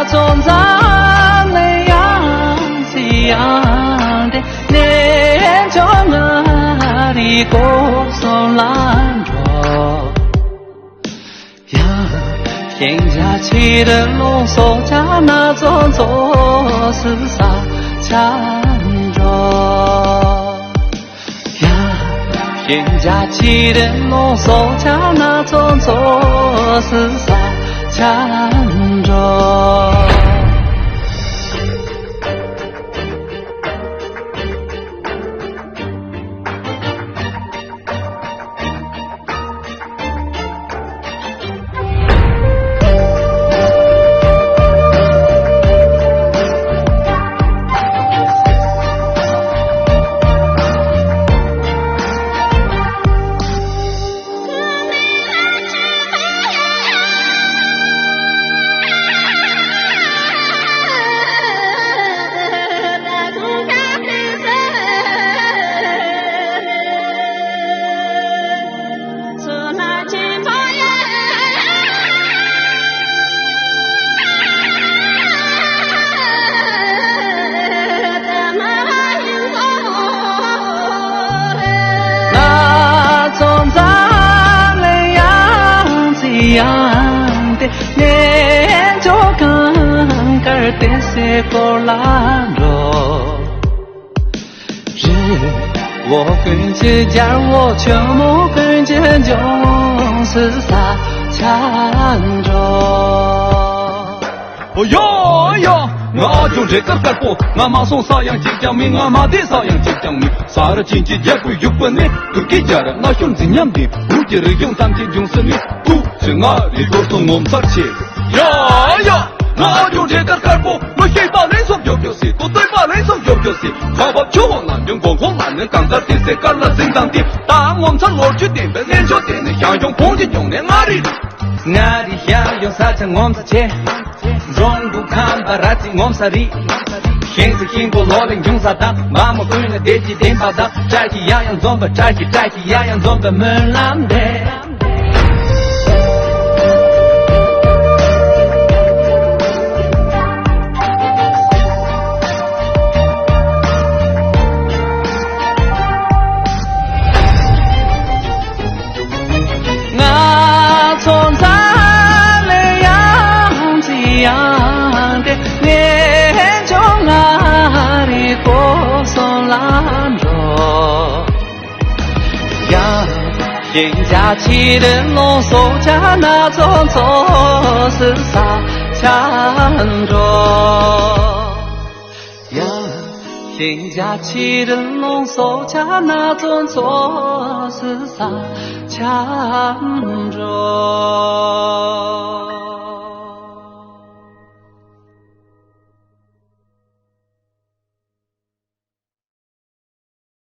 种咱那样子样的年中啊的过送兰着呀，人家起的龙首家那种做是啥缠着呀，人家起的龙首家那种做是啥缠着。样的年就刚刚的些过兰着，日我跟着家我全部跟着就是啥缠着。哦哟哟，我就这个干部，我马上啥样即将命，我马的啥样即将命，啥的经济也不有本呢，都给家人我兄弟娘的，不记得用咱们用生命，不是我的多送我们啥钱。呀呀，我就这个干部，我谁把人送有些，都对把人送有些，好吧，就往南用光光南人刚刚电视干了正当的，当我们唱罗曲点的连着点的，想用空气用的哪里？哪里想用啥钱我们啥钱？中国看巴拉提我们啥里？现在经过罗林用啥当？妈妈闺女得几点报道？摘起样样总把摘起样样总把门拦的。从咱那样子样的年中啊的过送兰着呀，人家起的龙首家那种做是啥缠着呀，人家起的龙首家那种做是啥缠着。